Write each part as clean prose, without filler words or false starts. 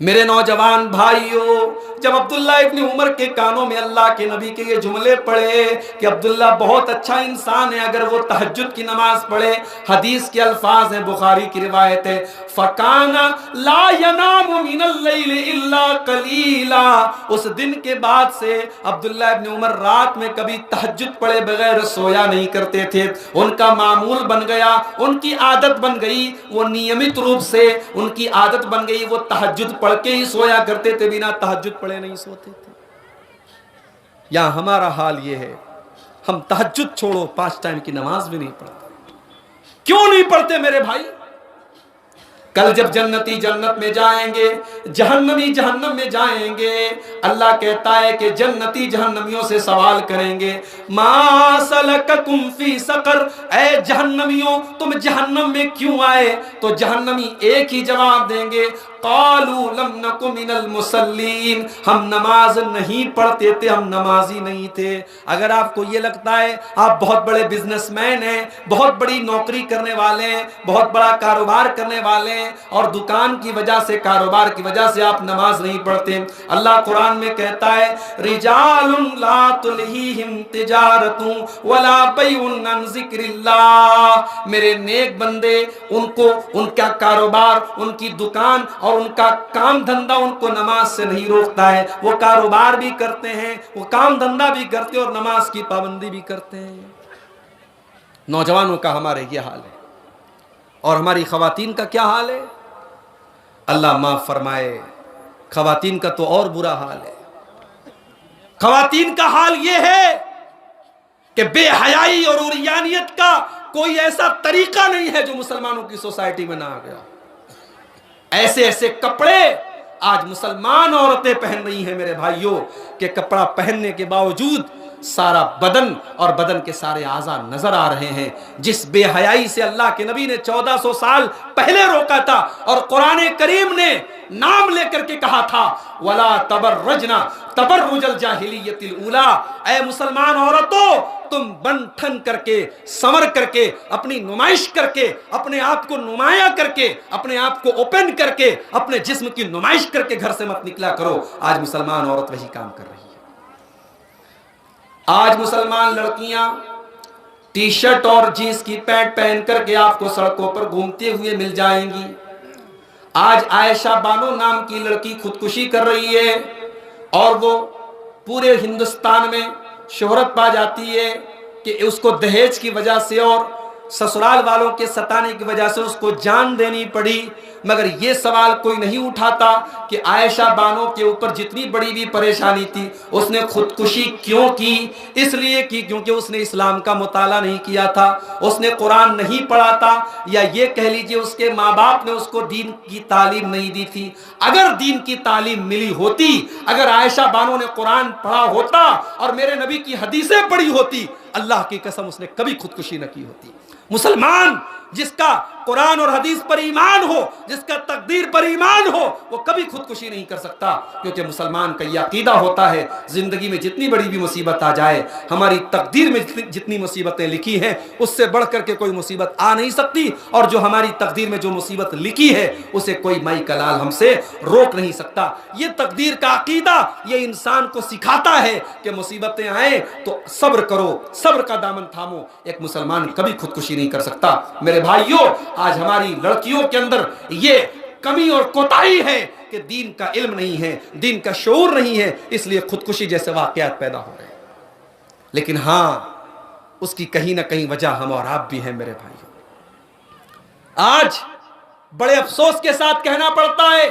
मेरे नौजवान भाइयों, जब अब्दुल्ला इब्न उमर के कानों में अल्लाह के नबी के ये जुमले पढ़े कि अब्दुल्ला बहुत अच्छा इंसान है अगर वो तहज्जुद की नमाज पढ़े, हदीस के अल्फाज हैं, बुखारी की रिवायत है, फकाना ला यनामु मिनल लैल इल्ला कलीला। उस दिन के बाद से अब्दुल्ला इब्न उमर रात में कभी तहज्जुद पढ़े बगैर सोया नहीं करते थे। उनका मामूल बन गया, उनकी आदत बन गई, वो नियमित रूप से उनकी आदत बन गई, वो तहज्जुद पढ़ के ही सोया करते थे, बिना तहज्जुद पढ़े नहीं सोते थे। या हमारा हाल ये है, हम तहज्जुद छोड़ो 5 टाइम की नमाज भी नहीं पढ़ते। क्यों नहीं पढ़ते मेरे भाई? कल जब जन्नती जन्नत में जाएंगे, जहन्नमी जहन्नम में जाएंगे, अल्लाह कहता है कि जन्नती जहन्नमियों से सवाल करेंगे, मा सलककुम फी सकर, ऐ जहन्नमियों तुम जहन्नम में क्यों आए? तो जहन्नमी एक ही जवाब देंगे, कालू लम नकु मिनल मुसल्लीन, हम नमाज नहीं पढ़ते थे, हम नमाजी नहीं थे। अगर आपको ये लगता है आप बहुत बड़े बिजनेसमैन हैं, बहुत बड़ी नौकरी करने वाले हैं, बहुत बड़ा कारोबार करने वाले हैं और दुकान की वजह से, कारोबार की वजह से आप नमाज नहीं पढ़ते, अल्लाह कुरान में कहता है, रिजालुन ला तुलहीहिम तिजारतु वला बैउन अन जिक्रिल्लाह, मेरे नेक बंदे, उनको उनका कारोबार, उनकी दुकान और उनका काम धंधा उनको नमाज से नहीं रोकता है। वो कारोबार भी करते हैं, वो काम धंधा भी करते हैं और नमाज की पाबंदी भी करते हैं। नौजवानों का हमारे ये हाल है और हमारी खवातीन का क्या हाल है? अल्लाह माफ फरमाए, खवातीन का तो और बुरा हाल है। खवातीन का हाल ये है कि बेहयाई और उरियानियत का कोई ऐसा तरीका नहीं है जो मुसलमानों की सोसाइटी में ना आ गया। ऐसे ऐसे कपड़े आज मुसलमान औरतें पहन रही हैं मेरे भाइयों, कि कपड़ा पहनने के बावजूद सारा बदन और बदन के सारे आज़ा नजर आ रहे हैं। जिस बेहयाई से अल्लाह के नबी ने 1400 साल पहले रोका था और कुरान करीम ने नाम लेकर के कहा था, वला तबर्रजना तबर्रुजल जाहिलियतिल उला, ऐ मुसलमान औरतों तुम बन ठन करके, संवर करके, अपनी नुमाइश करके, अपने आप को नुमाया करके, अपने आप को ओपन करके, अपने जिस्म की नुमाइश करके घर से मत निकला करो। आज मुसलमान औरत वही काम कर रही है। आज मुसलमान लड़कियां टी शर्ट और जींस की पैंट पहन करके आपको सड़कों पर घूमते हुए मिल जाएंगी। आज आयशा बानो नाम की लड़की खुदकुशी कर रही है और वो पूरे हिंदुस्तान में शोहरत पा जाती है कि उसको दहेज की वजह से और ससुराल वालों के सताने की वजह से उसको जान देनी पड़ी। मगर ये सवाल कोई नहीं उठाता कि आयशा बानो के ऊपर जितनी बड़ी भी परेशानी थी, उसने खुदकुशी क्यों की? इसलिए की क्योंकि उसने इस्लाम का मुताला नहीं किया था, उसने कुरान नहीं पढ़ा था, या ये कह लीजिए उसके माँ बाप ने उसको दीन की तालीम नहीं दी थी। अगर दीन की तालीम मिली होती, अगर आयशा बानो ने कुरान पढ़ा होता और मेरे नबी की हदीसें पढ़ी होती, अल्लाह की कसम उसने कभी खुदकुशी न की होती। मुसलमान जिसका कुरान और हदीस पर ईमान हो, जिसका तकदीर पर ईमान हो, वो कभी खुदकुशी नहीं कर सकता, क्योंकि मुसलमान का यह अकीदा होता है, जिंदगी में जितनी बड़ी भी मुसीबत आ जाए, हमारी तकदीर में जितनी मुसीबतें लिखी हैं उससे बढ़कर के कोई मुसीबत आ नहीं सकती, और जो हमारी तकदीर में जो मुसीबत लिखी है उसे कोई माई कलाल हमसे रोक नहीं सकता। ये तकदीर का अकीदा ये इंसान को सिखाता है कि मुसीबतें आए तो सब्र करो, सब्र का दामन थामो। एक मुसलमान कभी खुदकुशी नहीं कर सकता। मेरे भाइयों, आज हमारी लड़कियों के अंदर ये कमी और कोताही है कि दीन का इल्म नहीं है, दीन का शऊर नहीं है, इसलिए खुदकुशी जैसे वाकयात पैदा हो रहे हैं। लेकिन हां, उसकी कहीं ना कहीं वजह हम और आप भी हैं मेरे भाइयों। आज बड़े अफसोस के साथ कहना पड़ता है,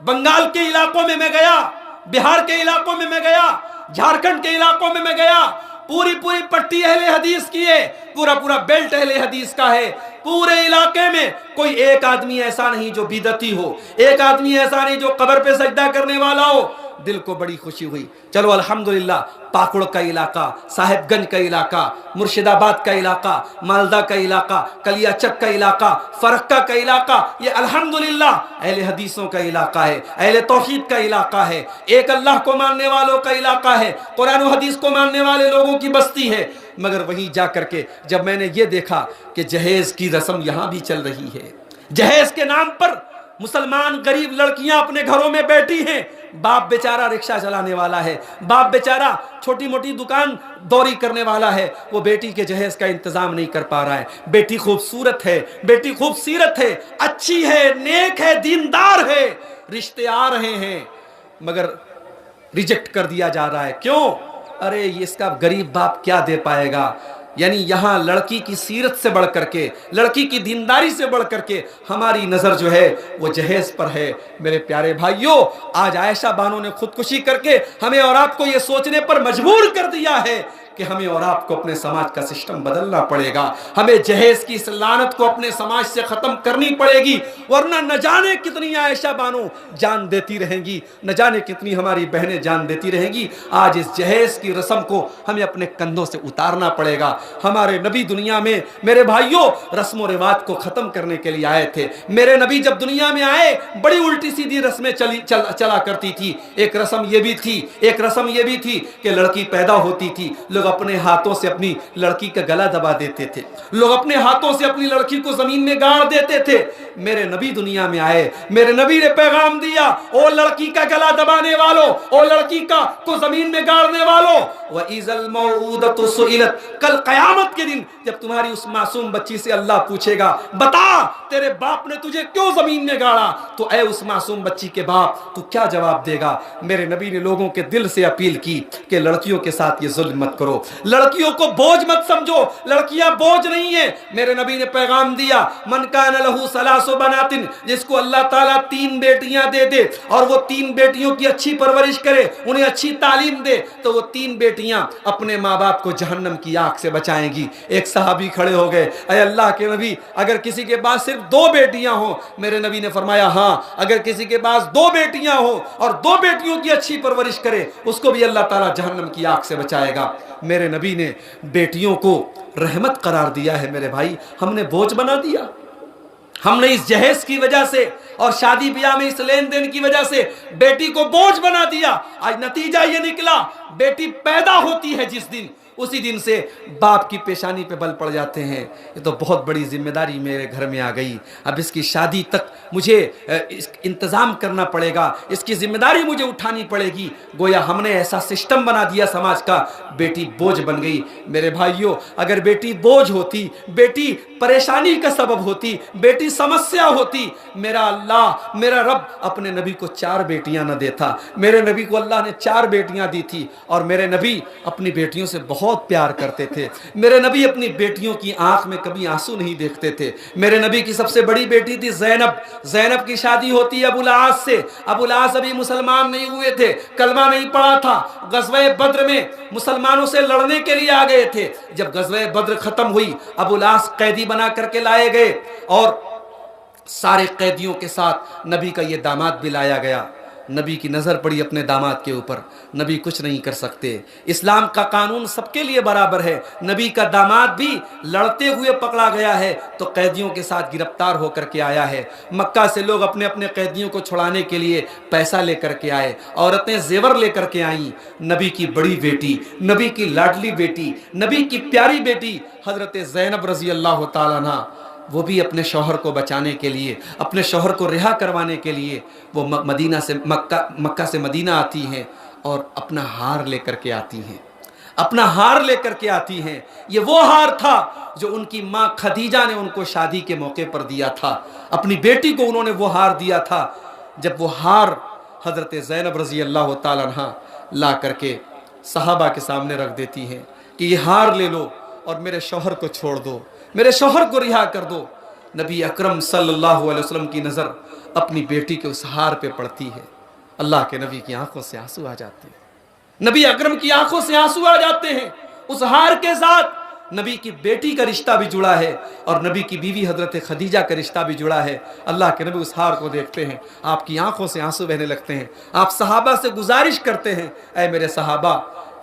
बंगाल के इलाकों में मैं गया, बिहार के इलाकों में मैं गया, झारखंड के इलाकों में मैं गया, पूरी पूरी पट्टी अहले हदीस की है, पूरा पूरा बेल्ट अहले हदीस का है। पूरे इलाके में कोई एक आदमी ऐसा नहीं जो बिदती हो, एक आदमी ऐसा नहीं जो कब्र पे सजदा करने वाला हो। दिल को बड़ी खुशी हुई। चलो अल्हम्दुलिल्लाह, पाकुड़ का इलाका, साहिबगंज का इलाका, मुर्शिदाबाद का इलाका, मालदा का इलाका, कलियाचक का इलाका, फरक्का का इलाका, ये अल्हम्दुलिल्लाह अहले हदीसों का इलाका है, अहले तौहीद का इलाका है, एक अल्लाह को मानने वालों का इलाका है, कुरान और हदीस को मानने वाले लोगों की बस्ती है। मगर वहीं जा करके जब मैंने ये देखा कि जहेज की रस्म यहां भी चल रही है, जहेज के नाम पर मुसलमान गरीब लड़कियां अपने घरों में बैठी हैं, बाप बेचारा रिक्शा चलाने वाला है, बाप बेचारा छोटी मोटी दुकान दौरी करने वाला है, वो बेटी के जहेज का इंतजाम नहीं कर पा रहा है। बेटी खूबसूरत है, बेटी खूबसूरत है, अच्छी है, नेक है, दीनदार है, रिश्ते आ रहे हैं, मगर रिजेक्ट कर दिया जा रहा है। क्यों? अरे इसका गरीब बाप क्या दे पाएगा। यानी यहां लड़की की सीरत से बढ़ करके, लड़की की दीनदारी से बढ़ करके हमारी नजर जो है वो जहेज पर है। मेरे प्यारे भाइयों, आज आयशा बानो ने खुदकुशी करके हमें और आपको ये सोचने पर मजबूर कर दिया है कि हमें और आपको अपने समाज का सिस्टम बदलना पड़ेगा। हमें जहेज की इस लानत को अपने समाज से खत्म करनी पड़ेगी, वरना न जाने कितनी आयशा बानो जान देती रहेंगी, न जाने कितनी हमारी बहनें जान देती रहेंगी। आज इस जहेज की रस्म को हमें अपने कंधों से उतारना पड़ेगा। हमारे नबी दुनिया में मेरे भाइयों रस्म रिवाज को खत्म करने के लिए आए थे। मेरे नबी जब दुनिया में आए बड़ी उल्टी सीधी रस्में चला करती थी। एक रस्म ये भी थी, एक रस्म ये भी थी कि लड़की पैदा होती थी, लोग अपने हाथों से अपनी लड़की का गला दबा देते थे, लोग अपने हाथों से अपनी लड़की को जमीन में गाड़ देते थे। मेरे नबी दुनिया में आए, मेरे नबी ने पैगाम दिया, ओ लड़की का गला दबाने वालों, ओ लड़की को जमीन में गाड़ने वालों, व इज़ल मौऊदतु सुइलत, कल कयामत के दिन जब तुम्हारी उस मासूम बच्ची से अल्लाह पूछेगा, बता तेरे बाप ने तुझे क्यों जमीन में गाड़ा, तो ऐ उस मासूम बच्ची के बाप तू क्या जवाब देगा। मेरे नबी ने लोगों के दिल से अपील की कि लड़कियों के साथ ये जुल्म मत करो, लड़कियों को बोझ मत समझो, लड़कियां बोझ नहीं है। मेरे नबी ने पैगाम दिया, मन कान लहू सलासो बनातिन, जिसको अल्लाह ताला 3 बेटियां दे दे और वो 3 बेटियों की अच्छी परवरिश करे, उन्हें अच्छी तालीम दे, तो वो 3 बेटियां अपने माँ बाप को जहन्नम की आग से बचाएंगी। एक सहाबी खड़े हो गए, अरे अल्लाह के नबी, अगर किसी के पास सिर्फ 2 बेटियां हो, मेरे नबी ने फरमाया हाँ, अगर किसी के पास 2 बेटियां हो और 2 बेटियों की अच्छी परवरिश करे, उसको भी अल्लाह ताला जहन्नम की आग से बचाएगा। मेरे नबी ने बेटियों को रहमत करार दिया है। मेरे भाई, हमने बोझ बना दिया, हमने इस जहेज की वजह से और शादी ब्याह में इस लेन देन की वजह से बेटी को बोझ बना दिया। आज नतीजा ये निकला, बेटी पैदा होती है जिस दिन, उसी दिन से बाप की पेशानी पे बल पड़ जाते हैं। ये तो बहुत बड़ी जिम्मेदारी मेरे घर में आ गई। अब इसकी शादी तक मुझे इंतज़ाम करना पड़ेगा, इसकी जिम्मेदारी मुझे उठानी पड़ेगी। गोया हमने ऐसा सिस्टम बना दिया समाज का, बेटी बोझ बन गई। मेरे भाइयों, अगर बेटी बोझ होती, बेटी परेशानी का सबब होती, बेटी समस्या होती, मेरा अल्लाह, मेरा रब अपने नबी को 4 बेटियां न देता। मेरे नबी को अल्लाह ने 4 बेटियां दी थी और मेरे नबी अपनी बेटियों से बहुत प्यार करते थे। मेरे नबी अपनी बेटियों की आंख में कभी आंसू नहीं देखते थे। मेरे नबी की सबसे बड़ी बेटी थी ज़ैनब। ज़ैनब की शादी होती है अबुल आस से। अबुल आस अभी मुसलमान नहीं हुए थे, कलमा नहीं पढ़ा था, गज़वे बद्र में मुसलमानों से लड़ने के लिए आ गए थे। जब गज़वे बद्र खत्म हुई, अबुल आस कैदी बना करके लाए गए और सारे कैदियों के साथ नबी का ये दामाद भी लाया गया। नबी की नज़र पड़ी अपने दामाद के ऊपर, नबी कुछ नहीं कर सकते। इस्लाम का कानून सबके लिए बराबर है। नबी का दामाद भी लड़ते हुए पकड़ा गया है तो कैदियों के साथ गिरफ्तार होकर के आया है। मक्का से लोग अपने अपने कैदियों को छुड़ाने के लिए पैसा लेकर के आए, औरतें जेवर लेकर के आईं। नबी की बड़ी बेटी, नबी की लाडली बेटी, नबी की प्यारी बेटी हज़रत ज़ैनब रज़ी अल्लाह ताला अन्हा, वो भी अपने शौहर को बचाने के लिए, अपने शौहर को रिहा करवाने के लिए वो मदीना से मक्का से मदीना आती हैं और अपना हार लेकर के आती हैं, अपना हार लेकर के आती हैं। ये वो हार था जो उनकी माँ खदीजा ने उनको शादी के मौके पर दिया था। अपनी बेटी को उन्होंने वो हार दिया था। जब वो हार हज़रत ज़ैनब रज़ी अल्लाह ताला अन्हा ला करके सहाबा के सामने रख देती हैं कि ये हार ले लो और मेरे शौहर को छोड़ दो, मेरे शौहर को रिहा कर दो। नबी अकरम सल्लल्लाहु अलैहि वसल्लम की नज़र अपनी बेटी के उस हार पे पड़ती है। अल्लाह के नबी की आंखों से आंसू आ जाते हैं, नबी अकरम की आंखों से आंसू आ जाते हैं। उस हार के साथ नबी की बेटी का रिश्ता भी जुड़ा है और नबी की बीवी हजरत खदीजा का रिश्ता भी जुड़ा है। अल्लाह के नबी उस हार को देखते हैं, आपकी आंखों से आंसू बहने लगते हैं। आप सहाबा से गुजारिश करते हैं, ऐ मेरे सहाबा,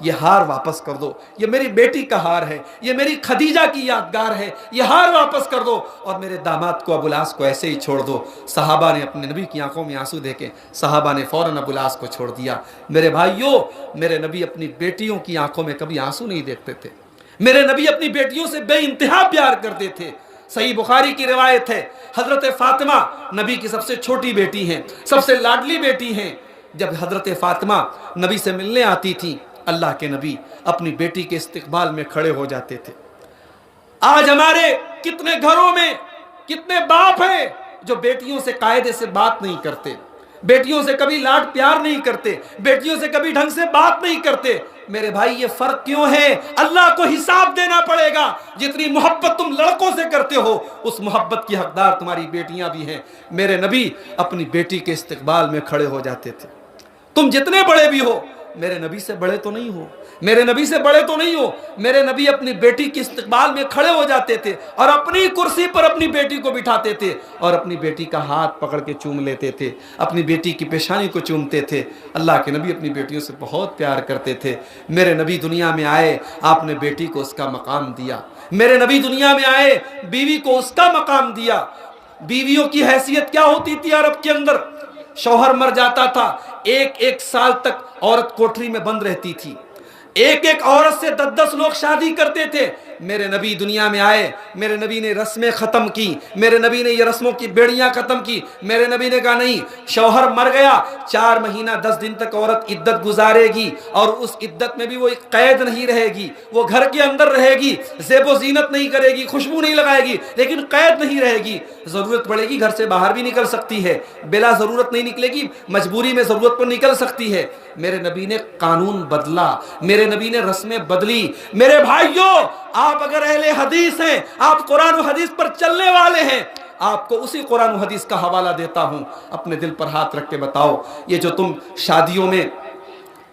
ये हार वापस कर दो, ये मेरी बेटी का हार है, ये मेरी खदीजा की यादगार है, ये हार वापस कर दो और मेरे दामाद को अबुल आस को ऐसे ही छोड़ दो। सहाबा ने अपने नबी की आंखों में आंसू देखे, सहाबा ने फौरन अबुल आस को छोड़ दिया। मेरे भाइयों, मेरे नबी अपनी बेटियों की आंखों में कभी आंसू नहीं देखते थे। मेरे नबी अपनी बेटियों से बेइंतहा प्यार करते थे। सही बुखारी की रिवायत है, हजरत फातिमा नबी की सबसे छोटी बेटी हैं, सबसे लाडली बेटी हैं। जब हजरत फातिमा नबी से मिलने आती थी, अल्लाह के नबी अपनी बेटी के इस्तकबाल में खड़े हो जाते थे। आज हमारे कितने घरों में कितने बाप हैं जो बेटियों से कायदे से बात नहीं करते, बेटियों से कभी लाड प्यार नहीं करते, बेटियों से कभी ढंग से बात नहीं करते। मेरे भाई ये फर्क क्यों है? अल्लाह को हिसाब देना पड़ेगा। जितनी मोहब्बत तुम लड़कों से करते हो, उस मोहब्बत की हकदार तुम्हारी बेटियां भी हैं। मेरे नबी अपनी बेटी के इस्तकबाल में खड़े हो जाते थे। तुम जितने बड़े भी हो, मेरे नबी से बड़े तो नहीं हो, मेरे नबी से बड़े तो नहीं हो। मेरे नबी अपनी बेटी के इस्तकबाल में खड़े हो जाते थे और अपनी कुर्सी पर अपनी बेटी को बिठाते थे और अपनी बेटी का हाथ पकड़ के चूम लेते थे, अपनी बेटी की पेशानी को चूमते थे। अल्लाह के नबी अपनी बेटियों से बहुत प्यार करते थे। मेरे नबी दुनिया में आए, आपने बेटी को उसका मकाम दिया। मेरे नबी दुनिया में आए, बीवी को उसका मकाम दिया। बीवियों की हैसियत क्या होती थी अरब के अंदर? शौहर मर जाता था, एक एक साल तक औरत कोठरी में बंद रहती थी। एक एक औरत से 10-10 लोग शादी करते थे। मेरे नबी दुनिया में आए, मेरे नबी ने रस्में ख़त्म की, मेरे नबी ने ये रस्मों की बेड़ियां ख़त्म की। मेरे नबी ने कहा नहीं, शौहर मर गया, 4 महीना 10 दिन तक औरत इद्दत गुजारेगी और उस इद्दत में भी वो एक कैद नहीं रहेगी, वो घर के अंदर रहेगी, ज़ेबो ज़ीनत नहीं करेगी, खुशबू नहीं लगाएगी, लेकिन कैद नहीं रहेगी। ज़रूरत पड़ेगी घर से बाहर भी निकल सकती है, बिला ज़रूरत नहीं निकलेगी, मजबूरी में ज़रूरत पर निकल सकती है। मेरे नबी ने कानून बदला, मेरे नबी ने रस्में बदली। मेरे भाइयों, आप अगर अहले हदीस हैं, आप कुरान और हदीस पर चलने वाले हैं, आपको उसी कुरान और हदीस का हवाला देता हूं। अपने दिल पर हाथ रख के बताओ, ये जो तुम शादियों में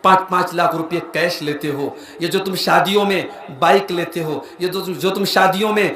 5-5 लाख रुपए कैश लेते हो, ये जो तुम शादियों में बाइक लेते हो, ये जो तुम शादियों में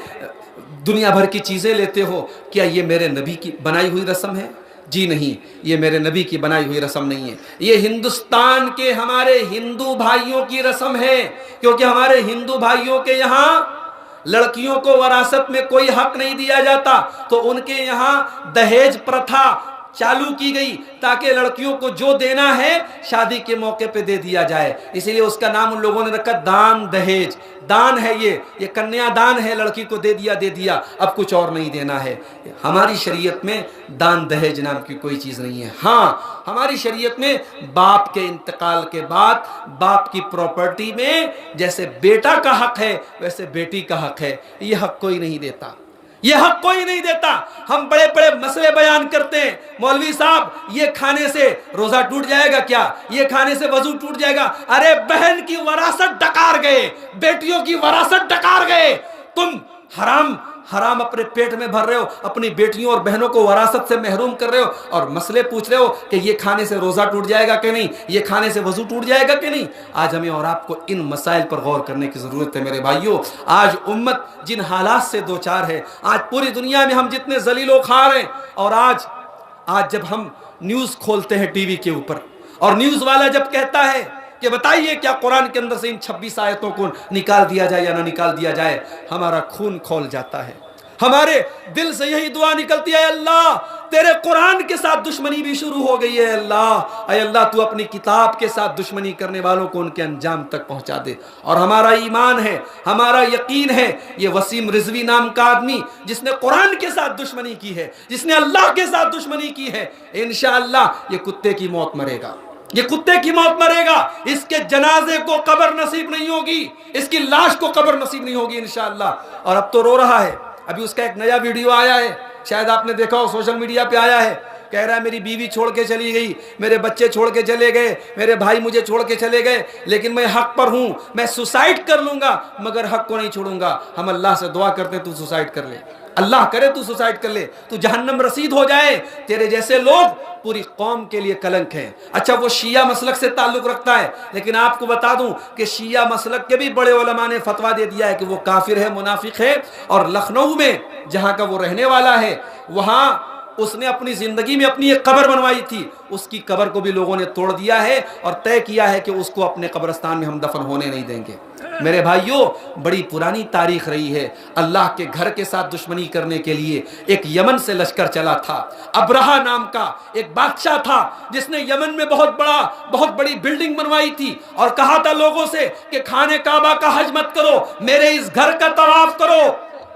दुनिया भर की चीजें लेते हो, क्या ये मेरे नबी की बनाई हुई रस्म है? जी नहीं, ये मेरे नबी की बनाई हुई रस्म नहीं है। ये हिंदुस्तान के हमारे हिंदू भाइयों की रस्म है, क्योंकि हमारे हिंदू भाइयों के यहाँ लड़कियों को वरासत में कोई हक नहीं दिया जाता, तो उनके यहाँ दहेज प्रथा चालू की गई ताकि लड़कियों को जो देना है शादी के मौके पे दे दिया जाए। इसीलिए उसका नाम उन लोगों ने रखा दान दहेज। दान है ये कन्यादान है, लड़की को दे दिया, अब कुछ और नहीं देना है। हमारी शरीयत में दान दहेज नाम की कोई चीज़ नहीं है। हाँ, हमारी शरीयत में बाप के इंतकाल के बाद बाप की प्रॉपर्टी में जैसे बेटा का हक है वैसे बेटी का हक है। ये हक कोई नहीं देता, ये हक कोई नहीं देता। हम बड़े बड़े मसले बयान करते हैं, मौलवी साहब ये खाने से रोजा टूट जाएगा क्या, ये खाने से वजू टूट जाएगा। अरे बहन की वरासत डकार गए, बेटियों की वरासत डकार गए। तुम हराम हराम अपने पेट में भर रहे हो, अपनी बेटियों और बहनों को वरासत से महरूम कर रहे हो और मसले पूछ रहे हो कि ये खाने से रोजा टूट जाएगा कि नहीं, ये खाने से वजू टूट जाएगा कि नहीं। आज हमें और आपको इन मसाइल पर गौर करने की जरूरत है। मेरे भाइयों, आज उम्मत जिन हालात से दो चार है, आज पूरी दुनिया में हम जितने जलीलो खार हैं, और आज जब हम न्यूज खोलते हैं टीवी के ऊपर और न्यूज वाला जब कहता है कि बताइए क्या कुरान के अंदर से इन 26 आयतों को निकाल दिया जाए या ना निकाल दिया जाए, हमारा खून खौल जाता है। हमारे दिल से यही दुआ निकलती है, अल्लाह तेरे कुरान के साथ दुश्मनी भी शुरू हो गई है। अल्लाह, अल्लाह तू अपनी किताब के साथ दुश्मनी करने वालों को उनके अंजाम तक पहुंचा दे। और हमारा ईमान है, हमारा यकीन है, ये वसीम रिजवी नाम का आदमी जिसने कुरान के साथ दुश्मनी की है, जिसने अल्लाह के साथ दुश्मनी की है, इंशाअल्लाह ये कुत्ते की मौत मरेगा, ये कुत्ते की मौत मरेगा। इसके जनाजे को कब्र नसीब नहीं होगी, इसकी लाश को कब्र नसीब नहीं होगी इंशाअल्लाह। और अब तो रो रहा है। अभी उसका एक नया वीडियो आया है, शायद आपने देखा हो, सोशल मीडिया पे आया है। कह रहा है मेरी बीवी छोड़ के चली गई, मेरे बच्चे छोड़ के चले गए, मेरे भाई मुझे छोड़ के चले गए, लेकिन मैं हक पर हूं, मैं सुसाइड कर लूंगा मगर हक को नहीं छोड़ूंगा। हम अल्लाह से दुआ करते हैं तू सुसाइड कर ले, अल्लाह करे तू सुसाइड कर ले, तू जहन्नम रसीद हो जाए। तेरे जैसे लोग पूरी कौम के लिए कलंक हैं। अच्छा, वो शिया मसलक से ताल्लुक रखता है, लेकिन आपको बता दूं कि शिया मसलक के भी बड़े उलमा ने फतवा दे दिया है कि वो काफिर है, मुनाफिक है। और लखनऊ में जहां का वो रहने वाला है, वहां उसने अपनी जिंदगी में अपनी एक कब्र बनवाई थी, उसकी कब्र को भी लोगों ने तोड़ दिया है और तय किया है कि उसको अपने कब्रिस्तान में हम दफन होने नहीं देंगे। मेरे भाइयों, बड़ी पुरानी तारीख रही है। अल्लाह के घर के साथ दुश्मनी करने के लिए एक यमन से लश्कर चला था। अब्रहा नाम का एक बादशाह था जिसने यमन में बहुत बड़ी बिल्डिंग बनवाई थी और कहा था लोगों से कि खाने काबा का हज मत करो, मेरे इस घर का तवाफ करो।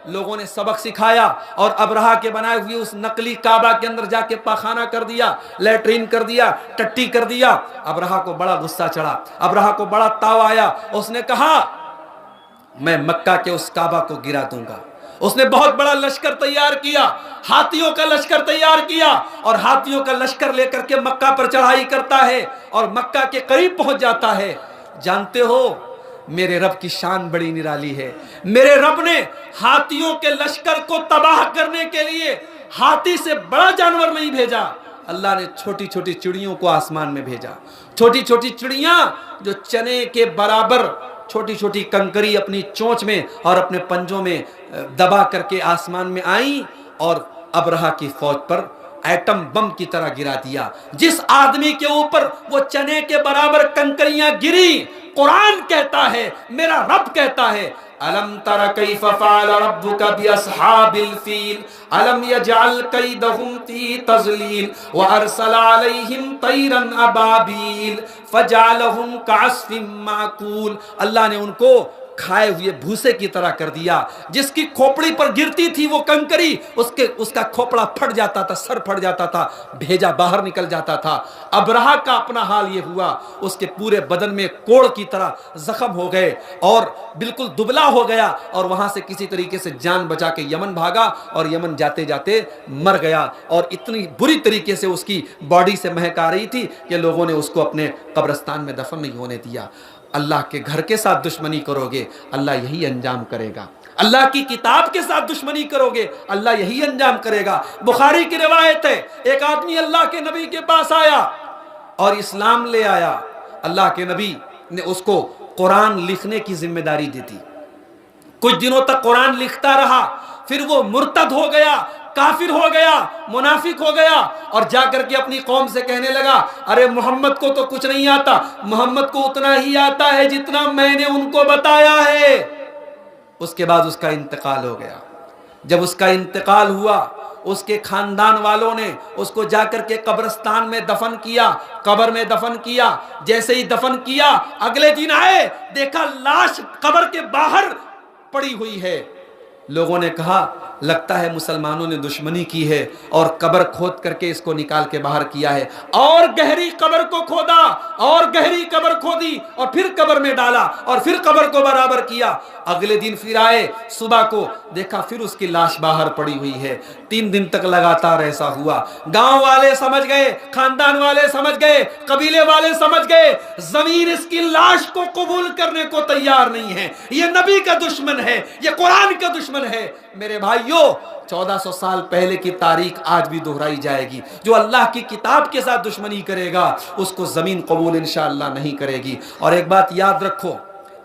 लोगों ने सबक सिखाया और अबरहा के बनाए हुए उस नकली काबा के अंदर जाके पाखाना कर दिया, लैट्रीन कर दिया, टट्टी कर दिया। अबरहा को बड़ा गुस्सा चढ़ा, अबरहा को बड़ा ताव आया। उसने कहा मैं मक्का के उस काबा को गिरा दूंगा। उसने बहुत बड़ा लश्कर तैयार किया, हाथियों का लश्कर तैयार किया और हाथियों का लश्कर लेकर के मक्का पर चढ़ाई करता है और मक्का के करीब पहुंच जाता है। जानते हो मेरे रब की शान बड़ी निराली है। मेरे रब ने हाथियों के लश्कर को तबाह करने के लिए हाथी से बड़ा जानवर नहीं भेजा, अल्लाह ने छोटी छोटी चिड़ियों को आसमान में भेजा। छोटी छोटी चिड़ियां जो चने के बराबर छोटी छोटी कंकरी अपनी चोंच में और अपने पंजों में दबा करके आसमान में आई और अबरहा की फौज पर एटम बम की तरह गिरा दिया। जिस आदमी के ऊपर वो चने के बराबर कंकरियां गिरी, कुरान कहता है, मेरा रब कहता है, अलम तरा कैफ फ़अल रब्बुका बिअस्हाबिल फील अलम यजअल कैदहुम फी तज़लील व अरसल अलैहिम तैरन अबाबील फजअलहुम कअस्फिन माकूल। अल्लाह ने उनको खाए हुए भूसे की तरह कर दिया। जिसकी खोपड़ी पर गिरती थी वो कंकरी, उसका खोपड़ा फट जाता था, सर फट जाता था, भेजा बाहर निकल जाता था। अबरहा का अपना हाल ये हुआ, उसके पूरे बदन में कोड़ की तरह जख्म हो गए और बिल्कुल दुबला हो गया और वहां से किसी तरीके से जान बचा के यमन भागा और यमन जाते जाते मर गया। और इतनी बुरी तरीके से उसकी बॉडी से महक आ रही थी कि लोगों ने उसको अपने कब्रिस्तान में दफन नहीं होने दिया। अल्लाह के घर के साथ दुश्मनी करोगे, अल्लाह यही अंजाम करेगा। अल्लाह की किताब के साथ दुश्मनी करोगे, अल्लाह यही अंजाम करेगा। बुखारी की रिवायत है, एक आदमी अल्लाह के नबी के पास आया और इस्लाम ले आया। अल्लाह के नबी ने उसको कुरान लिखने की जिम्मेदारी दी थी। कुछ दिनों तक कुरान लिखता रहा, फिर वो मुर्तद हो गया, काफिर हो गया, मुनाफिक हो गया और जाकर के अपनी कौम से कहने लगा, अरे मोहम्मद को तो कुछ नहीं आता, मोहम्मद को उतना ही आता है जितना मैंने उनको बताया है। उसके बाद उसका इंतकाल हो गया। जब उसका इंतकाल हुआ, उसके खानदान वालों ने उसको जाकर के कब्रिस्तान में दफन किया, कब्र में दफन किया। जैसे ही दफन किया, अगले दिन आए, देखा लाश कब्र के बाहर पड़ी हुई है। लोगों ने कहा लगता है मुसलमानों ने दुश्मनी की है और कब्र खोद करके इसको निकाल के बाहर किया है। और गहरी कब्र को खोदा और गहरी कब्र खोदी और फिर कब्र में डाला और फिर कब्र को बराबर किया। अगले दिन फिर आए, सुबह को देखा फिर उसकी लाश बाहर पड़ी हुई है। 3 दिन तक लगातार ऐसा हुआ। गांव वाले समझ गए, खानदान वाले समझ गए, कबीले वाले समझ गए, जमीन इसकी लाश को कबूल करने को तैयार नहीं है। ये नबी का दुश्मन है, ये कुरान का दुश्मन है। मेरे भाइयों, 1400 साल पहले की तारीख आज भी दोहराई जाएगी। जो अल्लाह की किताब के साथ दुश्मनी करेगा उसको जमीन कबूल इंशाअल्लाह नहीं करेगी। और एक बात याद रखो,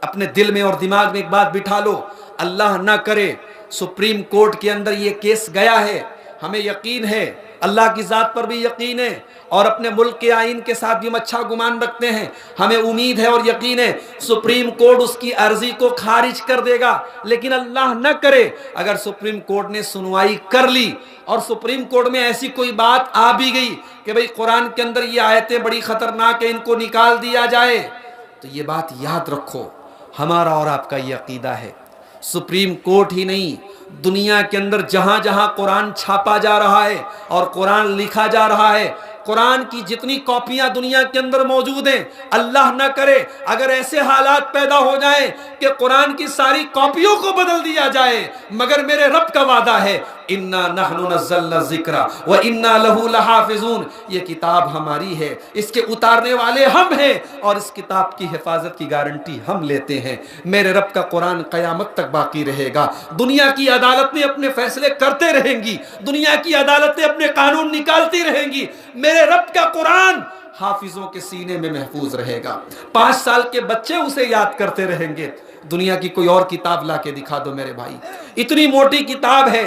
अपने दिल में और दिमाग में एक बात बिठा लो, अल्लाह ना करे सुप्रीम कोर्ट के अंदर ये केस गया है, हमें यकीन है, अल्लाह की जात पर भी यकीन है और अपने मुल्क के आइन के साथ भी हम अच्छा गुमान रखते हैं। हमें उम्मीद है और यकीन है सुप्रीम कोर्ट उसकी अर्जी को खारिज कर देगा। लेकिन अल्लाह न करे अगर सुप्रीम कोर्ट ने सुनवाई कर ली और सुप्रीम कोर्ट में ऐसी कोई बात आ भी गई कि भाई कुरान के अंदर ये आयतें बड़ी खतरनाक है, इनको निकाल दिया जाए, तो ये बात याद रखो, हमारा और आपका ये अकीदा है। सुप्रीम कोर्ट ही नहीं, दुनिया के अंदर जहां जहां कुरान छापा जा रहा है और कुरान लिखा जा रहा है, कुरान की जितनी कॉपियां दुनिया के अंदर मौजूद हैं, अल्लाह ना करे अगर ऐसे हालात पैदा हो जाए कि कुरान की सारी कॉपियों को बदल दिया जाए, मगर मेरे रब का वादा है, इन्ना नहनु नज़्ज़लना ज़िक्रा व इन्ना लहू लहाफ़िज़ून, ये किताब हमारी है, इसके उतारने वाले हम हैं और इस किताब की हिफाजत की गारंटी हम लेते हैं। मेरे रब का कुरान क़यामत तक बाकी रहेगा। दुनिया की अदालतें अपने फैसले करते रहेंगी, दुनिया की अदालतें अपने कानून निकालती रहेंगी, मेरे रब का कुरान हाफिजों के सीने में महफूज रहेगा। 5 साल के बच्चे उसे याद करते रहेंगे। दुनिया की कोई और किताब ला के दिखा दो मेरे भाई, इतनी मोटी किताब है,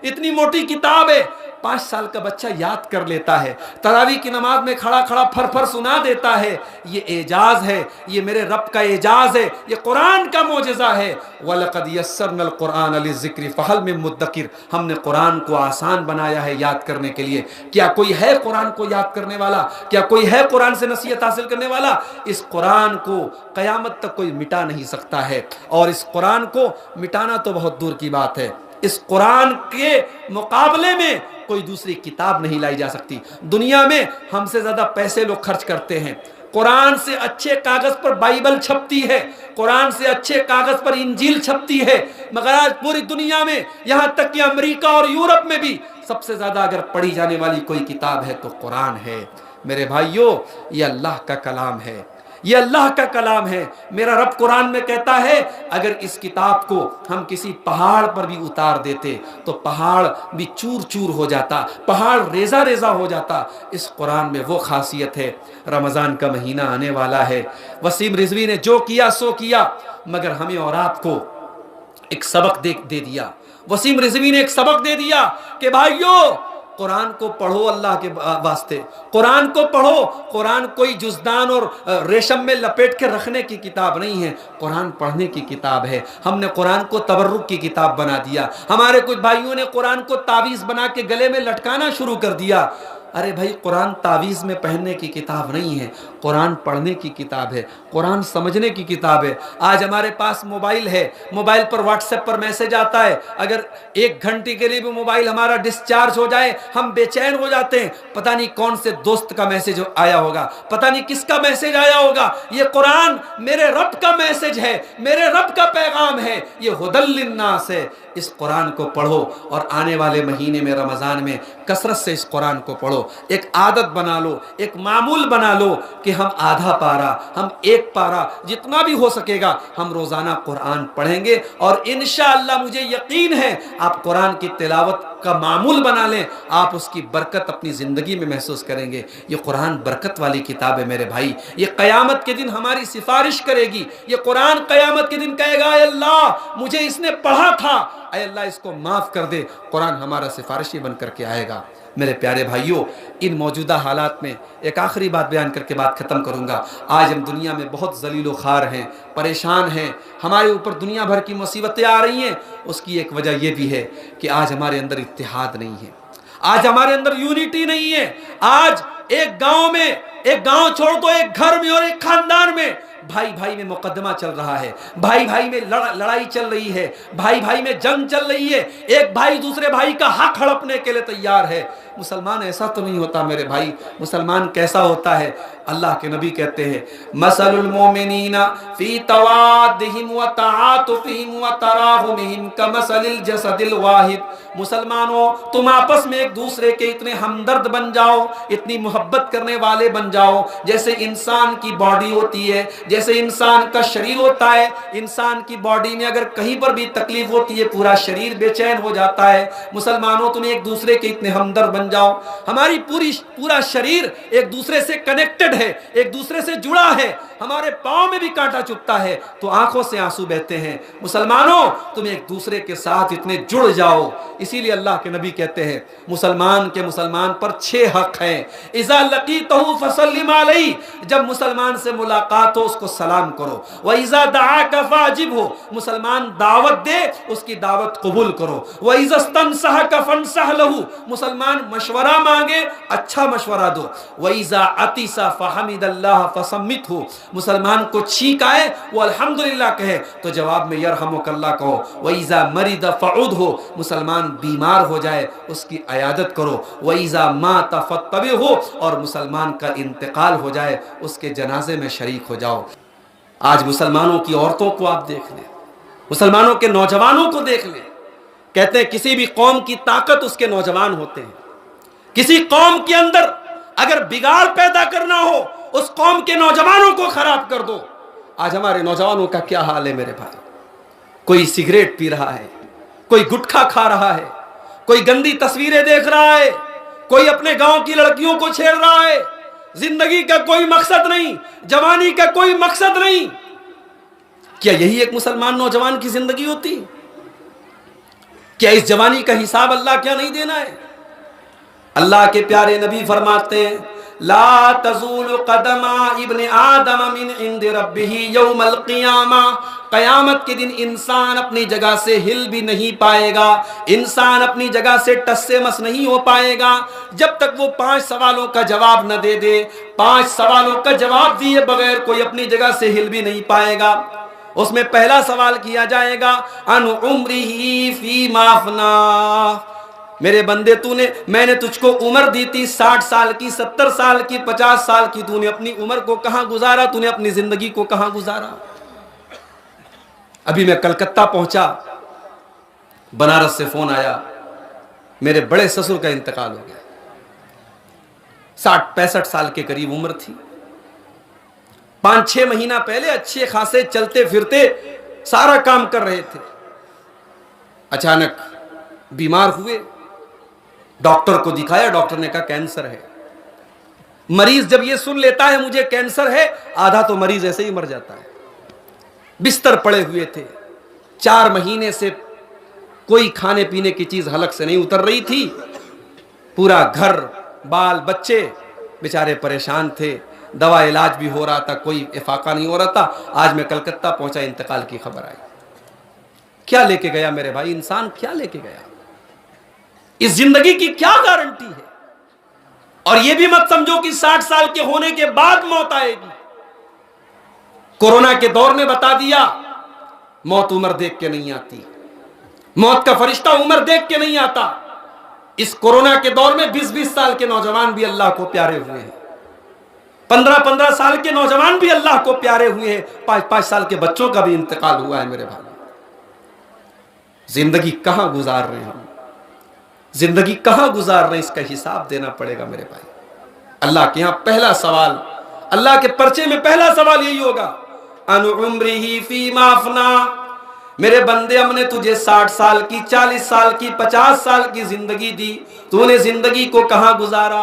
इतनी मोटी किताब है, 5 साल का बच्चा याद कर लेता है, तरावी की नमाज में खड़ा खड़ा फर फर सुना देता है। ये एजाज है, ये मेरे रब का एजाज है, ये कुरान का मोजज़ा है। वलक़द यस्सरनल कुरान लिज़्ज़िक्रि फ़हल मिन मुद्दकिर, हमने कुरान को आसान बनाया है याद करने के लिए। क्या कोई है कुरान को याद करने वाला? क्या कोई है कुरान से नसीहत हासिल करने वाला? इस कुरान को क़यामत तक कोई मिटा नहीं सकता है और इस कुरान को मिटाना तो बहुत दूर की बात है। इस कुरान के मुकाबले में कोई दूसरी किताब नहीं लाई जा सकती। दुनिया में हमसे ज्यादा पैसे लोग खर्च करते हैं, कुरान से अच्छे कागज पर बाइबल छपती है, कुरान से अच्छे कागज पर इंजील छपती है, मगर आज पूरी दुनिया में, यहां तक कि अमेरिका और यूरोप में भी सबसे ज्यादा अगर पढ़ी जाने वाली कोई किताब है तो कुरान है। मेरे भाइयों, ये अल्लाह का कलाम है, ये अल्लाह का कलाम है। मेरा रब कुरान में कहता है, अगर इस किताब को हम किसी पहाड़ पर भी उतार देते तो पहाड़ भी चूर चूर हो जाता, पहाड़ रेजा रेजा हो जाता। इस कुरान में वो खासियत है। रमज़ान का महीना आने वाला है, वसीम रिजवी ने जो किया सो किया, मगर हमें और आपको एक सबक दे दिया। वसीम रिजवी ने एक सबक दे दिया कि भाइयों, कुरान को पढ़ो अल्लाह के वास्ते, कुरान को पढ़ो। कुरान कोई जुज़दान और रेशम में लपेट के रखने की किताब नहीं है, कुरान पढ़ने की किताब है। हमने कुरान को तबर्रुक की किताब बना दिया। हमारे कुछ भाइयों ने कुरान को तावीज़ बना के गले में लटकाना शुरू कर दिया। अरे भाई, कुरान तावीज़ में पहनने की किताब नहीं है, कुरान पढ़ने की किताब है, कुरान समझने की किताब है। आज हमारे पास मोबाइल है, मोबाइल पर व्हाट्सएप पर मैसेज आता है, अगर 1 घंटे के लिए भी मोबाइल हमारा डिस्चार्ज हो जाए हम बेचैन हो जाते हैं। पता नहीं कौन से दोस्त का मैसेज आया होगा, पता नहीं किसका मैसेज आया होगा। ये कुरान मेरे रब का मैसेज है, मेरे रब का पैगाम है, ये हुदल लिन्नास है। इस कुरान को पढ़ो और आने वाले महीने में रमज़ान में कसरत से इस कुरान को पढ़ो। एक आदत बना लो, एक मामूल बना लो कि हम आधा पारा, हम 1 पारा, जितना भी हो सकेगा हम रोज़ाना कुरान पढ़ेंगे। और इंशाअल्लाह मुझे यकीन है आप कुरान की तिलावत का मामूल बना लें, आप उसकी बरकत अपनी ज़िंदगी में महसूस करेंगे। ये कुरान बरकत वाली किताब है मेरे भाई, ये क़यामत के दिन हमारी सिफारिश करेगी। ये कुरान क़यामत के दिन कहेगा, अल्लाह मुझे इसने पढ़ा था, अल्लाह इसको माफ़ कर दे। कुरान हमारा सिफारिशी बन करके आएगा। मेरे प्यारे भाइयों, इन मौजूदा हालात में एक आखिरी बात बयान करके बात ख़त्म करूँगा। आज हम दुनिया में बहुत ज़लीलो ख़ार हैं, परेशान हैं, हमारे ऊपर दुनिया भर की मुसीबतें आ रही हैं। उसकी एक वजह यह भी है कि आज हमारे अंदर इत्तेहाद नहीं है, आज हमारे अंदर यूनिटी नहीं है। आज एक गांव में, एक गांव छोड़ दो, एक घर में और एक खानदान में भाई भाई में मुकदमा चल रहा है, भाई भाई में लड़ाई चल रही है, भाई भाई में जंग चल रही है। एक भाई दूसरे भाई का हक हड़पने के लिए तैयार है। मुसलमान ऐसा तो नहीं होता मेरे भाई। मुसलमान कैसा होता है? अल्लाह के नबी कहते हैं, मसलुल मोमिनीना फी तवाद्दिहिम व तआतुफिहिम व तराहुमिहिम कमसलिल जसदिल वाहिद। मुसलमानों, तुम आपस में एक दूसरे के इतने हमदर्द बन जाओ, इतनी मोहब्बत करने वाले बन जाओ, जैसे इंसान की बॉडी होती है, जैसे इंसान का शरीर होता है। इंसान की बॉडी में अगर कहीं पर भी तकलीफ होती है पूरा शरीर बेचैन हो जाता है। मुसलमानों, तुम एक दूसरे के इतने हमदर्द बन जाओ। हमारी पूरा शरीर एक दूसरे से कनेक्टेड है, एक दूसरे से जुड़ा है। हमारे पांव में भी कांटा चुभता है तो आंखों से आंसू बहते हैं। मुसलमानों, तुम एक दूसरे के साथ इतने जुड़ जाओ। इसीलिए अल्लाह के नबी कहते हैं, मुसलमान के मुसलमान पर 6 हक हैं। इज़ा लक़ीतहु फसल्लिम अलैहि, जब मुसलमान से मुलाकात हो उसको सलाम करो। व इज़ा दआका फाजिबहु, मुसलमान दावत दे उसकी दावत कबूल करो। व इज़ा इस्तनसहका फंसह लहु, मुसलमान मशवरा मांगे अच्छा मशवरा दो। व इज़ा अतिसा फहमिदल्लाह फसम्मितहु, मुसलमान को छींक आए वो अल्हम्दुलिल्लाह कहे तो जवाब में यरहमुकल्लाह कहो। व इज़ा मरिद फउदहु, मुसलमान बीमार हो जाए उसकी अयादत करो। व इज़ा मात फत्तबिहु, और मुसलमान का इंतकाल हो जाए उसके जनाजे में शरीक हो जाओ। आज मुसलमानों की औरतों को आप देख लें, मुसलमानों के नौजवानों को देख लें। कहते हैं किसी भी कौम की ताकत उसके नौजवान होते हैं। किसी कौम के अंदर अगर बिगाड़ पैदा करना हो, उस कौम के नौजवानों को खराब कर दो। आज हमारे नौजवानों का क्या हाल है मेरे भाई? कोई सिगरेट पी रहा है, कोई गुटखा खा रहा है, कोई गंदी तस्वीरें देख रहा है, कोई अपने गांव की लड़कियों को छेड़ रहा है। जिंदगी का कोई मकसद नहीं, जवानी का कोई मकसद नहीं। क्या यही एक मुसलमान नौजवान की जिंदगी होती? क्या इस जवानी का हिसाब अल्लाह क्या नहीं देना है? अल्लाह के प्यारे नबी फरमाते हैं, ला तज़ूलु क़दमा इब्न आदम मिन इंद रब्बिही यौमल क़ियामा, क़यामत के दिन इंसान अपनी जगह से हिल भी नहीं पाएगा, इंसान अपनी जगह से टस से मस नहीं हो पाएगा जब तक वो 5 सवालों का जवाब न दे दे। 5 सवालों का जवाब दिए बगैर कोई अपनी जगह से हिल भी नहीं पाएगा। उसमें पहला सवाल किया जाएगा अन उम्रिही फीमा अफना। मेरे बंदे मैंने तुझको उम्र दी थी 60 साल की, 70 साल की, 50 साल की, तूने अपनी उम्र को कहां गुजारा, तूने अपनी जिंदगी को कहां गुजारा। अभी मैं कलकत्ता पहुंचा, बनारस से फोन आया, मेरे बड़े ससुर का इंतकाल हो गया। 60-65 साल के करीब उम्र थी। 5-6 महीना पहले अच्छे खासे चलते फिरते सारा काम कर रहे थे, अचानक बीमार हुए। डॉक्टर को दिखाया, डॉक्टर ने कहा कैंसर है। मरीज जब ये सुन लेता है मुझे कैंसर है, आधा तो मरीज ऐसे ही मर जाता है। बिस्तर पड़े हुए थे, 4 महीने से कोई खाने पीने की चीज हलक से नहीं उतर रही थी। पूरा घर बाल बच्चे बेचारे परेशान थे, दवा इलाज भी हो रहा था, कोई इफाका नहीं हो रहा था। आज मैं कलकत्ता पहुंचा, इंतकाल की खबर आई। क्या लेके गया मेरे भाई इंसान, क्या लेके गया? इस जिंदगी की क्या गारंटी है? और यह भी मत समझो कि 60 साल के होने के बाद मौत आएगी। कोरोना के दौर में बता दिया मौत उम्र देख के नहीं आती, मौत का फरिश्ता उम्र देख के नहीं आता। इस कोरोना के दौर में 20-20 साल के नौजवान भी अल्लाह को प्यारे हुए हैं, 15-15 साल के नौजवान भी अल्लाह को प्यारे हुए हैं, 5-5 साल के बच्चों का भी इंतकाल हुआ है। मेरे भाई, जिंदगी कहां गुजार रहे हैं हम, जिंदगी कहां गुजार रहे हैं, इसका हिसाब देना पड़ेगा मेरे भाई। अल्लाह के यहां पहला सवाल, अल्लाह के पर्चे में पहला सवाल यही होगा अन उम्रिही फीमा अफना। मेरे बंदे, हमने तुझे 60 साल की, 40 साल की, 50 साल की जिंदगी दी, तूने जिंदगी को कहां गुजारा?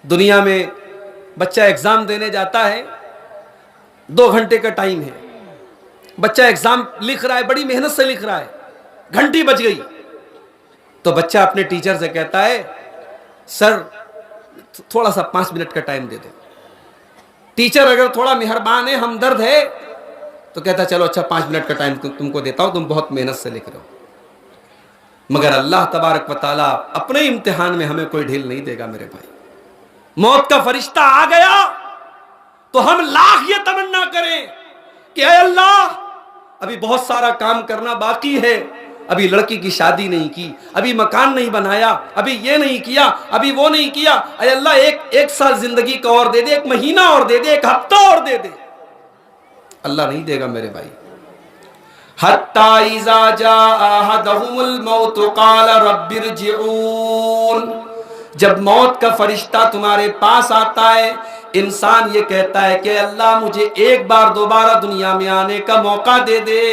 दुनिया में बच्चा एग्जाम देने जाता है, 2 घंटे का टाइम है, बच्चा एग्जाम लिख रहा है, बड़ी मेहनत से लिख रहा है, घंटी बज गई तो बच्चा अपने टीचर से कहता है सर थोड़ा सा 5 मिनट का टाइम दे दो। टीचर अगर थोड़ा मेहरबान है, हमदर्द है, तो कहता चलो अच्छा 5 मिनट का टाइम तुमको देता हूं, तुम बहुत मेहनत से लिख रहे हो। मगर अल्लाह तबारक व तआला अपने इम्तिहान में हमें कोई ढील नहीं देगा मेरे भाई। मौत का फरिश्ता आ गया तो हम लाख ये तमन्ना करें कि ऐ अल्लाह अभी बहुत सारा काम करना बाकी है, अभी लड़की की शादी नहीं की, अभी मकान नहीं बनाया, अभी ये नहीं किया, अभी वो नहीं किया। ऐ अल्लाह एक साल जिंदगी का और दे दे, 1 महीना और दे दे, 1 हफ्ता और दे दे। अल्लाह नहीं देगा मेरे भाई। हत्ता इज़ा जाअ अहदहुमुल मौत क़ाल रब्बिरजिऊन। जब मौत का फरिश्ता तुम्हारे पास आता है, इंसान ये कहता है कि अल्लाह मुझे एक बार दोबारा दुनिया में आने का मौका दे दे।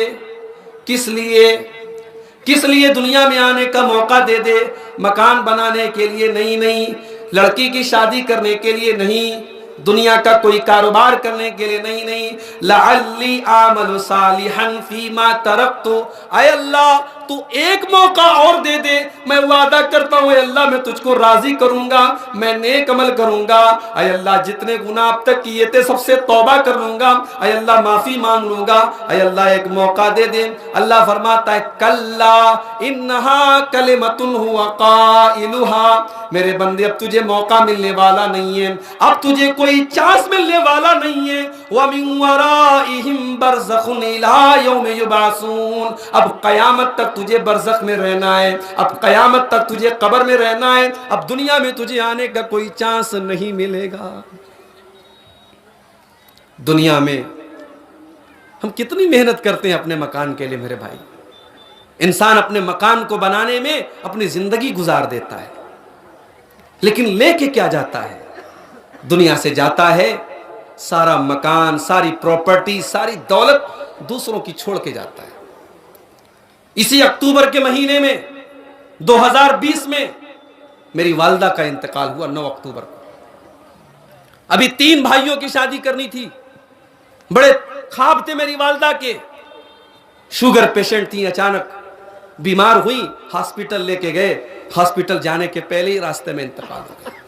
किस लिए दुनिया में आने का मौका दे दे? मकान बनाने के लिए नहीं, लड़की की शादी करने के लिए नहीं, दुनिया का कोई कारोबार करने के लिए नहीं, लअल्ली आमलु सालिहन फीमा तरक्तु। ऐ अल्लाह तू एक मौका और दे दे, मैं वादा करता हूँ अल्लाह मैं तुझको राजी करूंगा, मैं नेक अमल करूंगा। ऐ अल्लाह जितने गुनाह अब तक किए थे सबसे तौबा कर लूंगा, ऐ अल्लाह माफी मांग लूंगा, ऐ अल्लाह एक मौका दे दे। अल्लाह फरमाता है कल्ला इन्नहा कलिमतुन हुवा काइलुहा। मेरे बंदे अब तुझे मौका मिलने वाला नहीं है, अब तुझे कोई चांस मिलने वाला नहीं है। व मिन वराइहिम बरज़खुन इला यौम युबासून। अब कयामत तक तुझे बरज़ख में रहना है, अब कयामत तक तुझे कब्र में रहना है, अब दुनिया में तुझे आने का कोई चांस नहीं मिलेगा। दुनिया में हम कितनी मेहनत करते हैं अपने मकान के लिए मेरे भाई। इंसान अपने मकान को बनाने में अपनी जिंदगी गुजार देता है, लेकिन लेके क्या जाता है? दुनिया से जाता है सारा मकान, सारी प्रॉपर्टी, सारी दौलत दूसरों की छोड़ के जाता है। इसी अक्टूबर के महीने में 2020 में मेरी वालिदा का इंतकाल हुआ 9 अक्टूबर को। अभी 3 भाइयों की शादी करनी थी, बड़े ख्वाब थे मेरी वालिदा के। शुगर पेशेंट थी, अचानक बीमार हुई, हॉस्पिटल लेके गए, हॉस्पिटल जाने के पहले ही रास्ते में इंतकाल हो गया।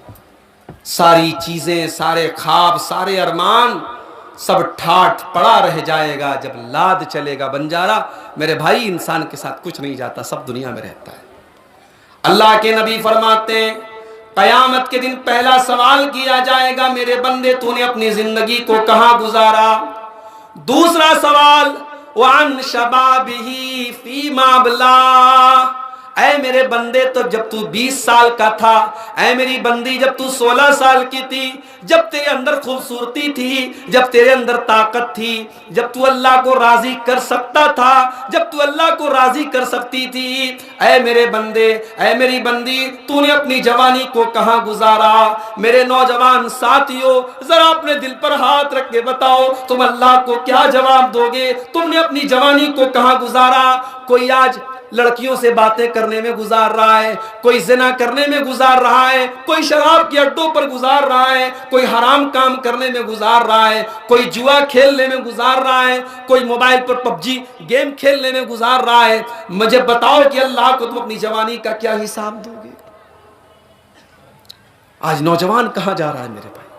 सारी चीजें, सारे ख्वाब, सारे अरमान सब ठाठ पड़ा रह जाएगा जब लाद चलेगा बंजारा। मेरे भाई इंसान के साथ कुछ नहीं जाता, सब दुनिया में रहता है। अल्लाह के नबी फरमाते हैं कयामत के दिन पहला सवाल किया जाएगा मेरे बंदे तूने अपनी जिंदगी को कहां गुजारा? दूसरा सवाल, वान शबाबिही फीमा अबला, ऐ मेरे बंदे, तो जब तू 20 साल का था, ऐ मेरी बंदी जब तू 16 साल की थी, जब तेरे अंदर खूबसूरती थी, जब तेरे अंदर ताकत थी, जब तू अल्लाह को राजी कर सकता था, जब तू अल्लाह को राजी कर सकती थी, ऐ मेरे बंदे, ऐ मेरी बंदी, तूने अपनी जवानी को कहां गुजारा? मेरे नौजवान साथियों, जरा अपने दिल पर हाथ रख के बताओ, तुम अल्लाह को क्या जवाब दोगे? तुमने अपनी जवानी को कहां गुजारा? कोई आज लड़कियों से बातें करने में गुजार रहा है, कोई जिना करने में गुजार रहा है, कोई शराब के अड्डों पर गुजार रहा है, कोई हराम काम करने में गुजार रहा है, कोई जुआ खेलने में गुजार रहा है, कोई मोबाइल पर पबजी गेम खेलने में गुजार रहा है। मुझे बताओ कि अल्लाह को तुम अपनी जवानी का क्या हिसाब दोगे? आज नौजवान कहां जा रहा है मेरे भाई?